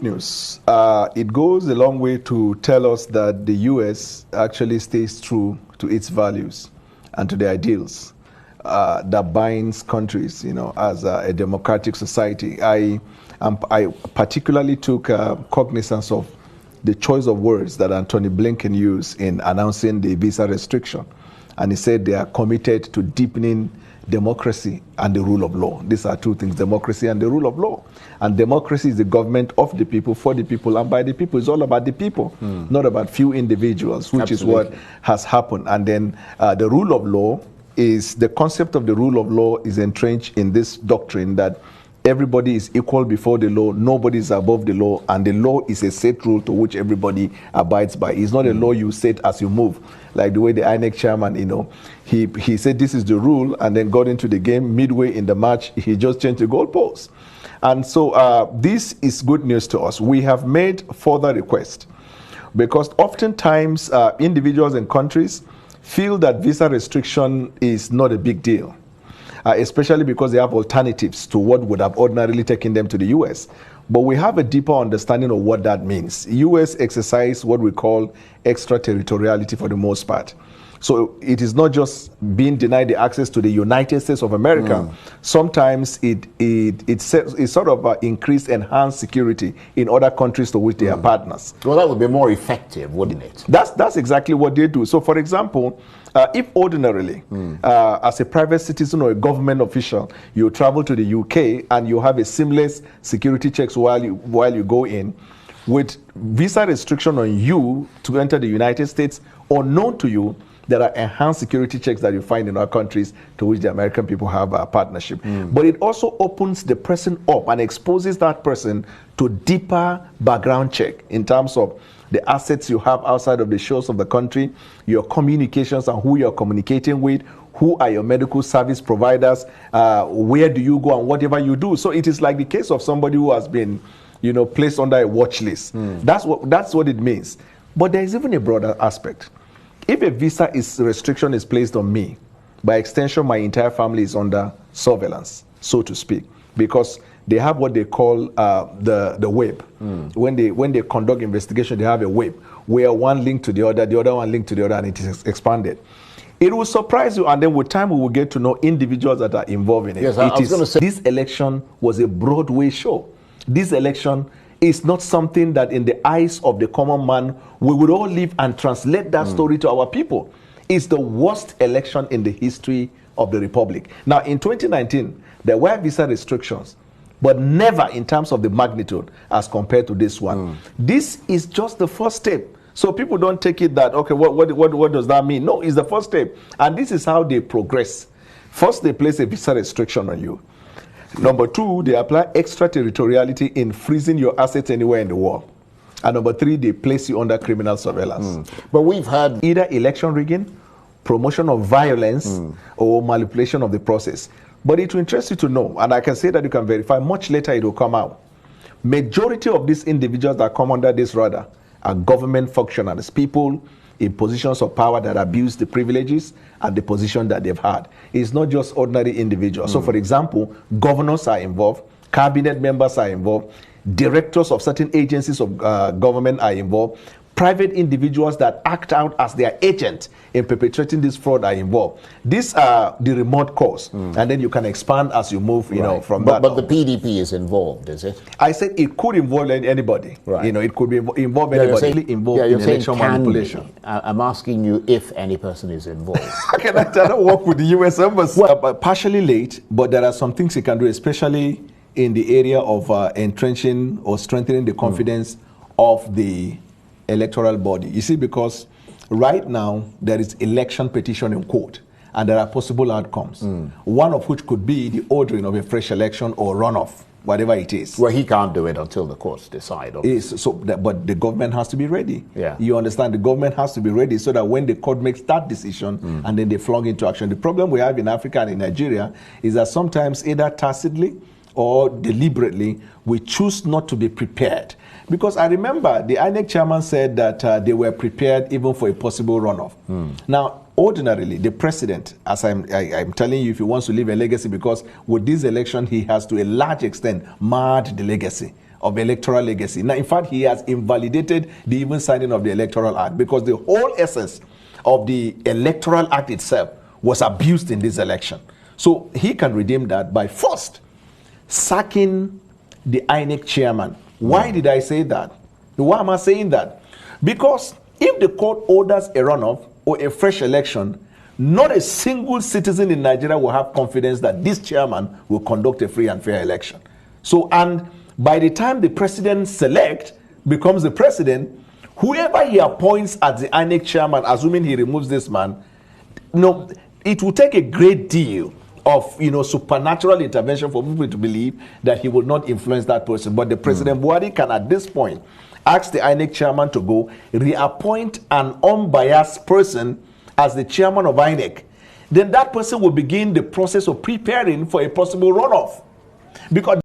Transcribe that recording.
News. It goes a long way to tell us that the U.S. actually stays true to its values and to the ideals that binds countries, as a democratic society. I particularly took cognizance of the choice of words that Anthony Blinken used in announcing the visa restriction, and he said they are committed to deepening democracy and the rule of law. These are two things: democracy and the rule of law. And democracy is the government of the people, for the people, and by the people. It's all about the people, not about few individuals, which Absolutely. is what has happened. And then the rule of law is, the concept of the rule of law is entrenched in this doctrine that everybody is equal before the law, nobody is above the law, and the law is a set rule to which everybody abides by. It's not a law you set as you move, like the way the INEC chairman, he said this is the rule, and then got into the game midway in the match, he just changed the goalposts. And so this is good news to us. We have made further requests because oftentimes individuals and countries feel that visa restriction is not a big deal. Especially because they have alternatives to what would have ordinarily taken them to the U.S. But we have a deeper understanding of what that means. U.S. exercise what we call extraterritoriality for the most part. So it is not just being denied the access to the United States of America. Sometimes it sort of enhanced security in other countries to which they are partners. Well, that would be more effective, wouldn't it? That's exactly what they do. So, for example, if ordinarily, as a private citizen or a government official, you travel to the UK and you have a seamless security checks while you go in, with visa restriction on you to enter the United States, unknown to you, there are enhanced security checks that you find in our countries to which the American people have a partnership. But it also opens the person up and exposes that person to deeper background check in terms of the assets you have outside of the shores of the country, your communications and who you're communicating with, who are your medical service providers, where do you go and whatever you do. So it is like the case of somebody who has been, placed under a watch list. That's what it means. But there is even a broader aspect. If a visa restriction is placed on me, by extension, my entire family is under surveillance, so to speak, because they have what they call the web. When they conduct investigation, they have a web where one linked to the other one linked to the other, and it is expanded. It will surprise you, and then with time we will get to know individuals that are involved in it. Yes, I was going to say, this election was a Broadway show. This election is not something that in the eyes of the common man, we would all live and translate that story to our people. It's the worst election in the history of the Republic. Now, in 2019, there were visa restrictions, but never in terms of the magnitude as compared to this one. This is just the first step. So people don't take it that, okay, what does that mean? No, it's the first step. And this is how they progress. First, they place a visa restriction on you. Number two, they apply extraterritoriality in freezing your assets anywhere in the world. And number three, they place you under criminal surveillance. But we've had either election rigging, promotion of violence, or manipulation of the process. But it will interest you to know, and I can say that you can verify, much later it will come out. Majority of these individuals that come under this radar are government functionaries, people in positions of power that abuse the privileges and the position that they've had. It's not just ordinary individuals. So, for example, governors are involved, cabinet members are involved, directors of certain agencies of government are involved, private individuals that act out as their agent in perpetrating this fraud are involved. These are the remote cause, and then you can expand as you move, from that. But the PDP is involved, is it? I said it could involve anybody. Right. It could be involve anybody involved in election manipulation. I'm asking you if any person is involved. I cannot work with the U.S. Embassy. Partially late, but there are some things you can do, especially in the area of entrenching or strengthening the confidence of the electoral body. You see, because right now there is election petition in court and there are possible outcomes, one of which could be the ordering of a fresh election or runoff, whatever it is. Well, he can't do it until the courts decide. But the government has to be ready. Yeah. You understand? The government has to be ready so that when the court makes that decision and then they flung into action. The problem we have in Africa and in Nigeria is that sometimes either tacitly or deliberately we choose not to be prepared. Because I remember the INEC chairman said that they were prepared even for a possible runoff. Now, ordinarily, the president, as I'm telling you, if he wants to leave a legacy, because with this election, he has to a large extent marred the legacy of electoral legacy. Now, in fact, he has invalidated the even signing of the Electoral Act, because the whole essence of the Electoral Act itself was abused in this election. So he can redeem that by first sacking the INEC chairman. Why did I say that? Why am I saying that? Because if the court orders a runoff or a fresh election, not a single citizen in Nigeria will have confidence that this chairman will conduct a free and fair election. So, and by the time the president becomes the president, whoever he appoints as the INEC chairman, assuming he removes this man, it will take a great deal of supernatural intervention for people to believe that he will not influence that person. But the President Buhari can at this point ask the INEC chairman to go reappoint an unbiased person as the chairman of INEC. Then that person will begin the process of preparing for a possible runoff. Because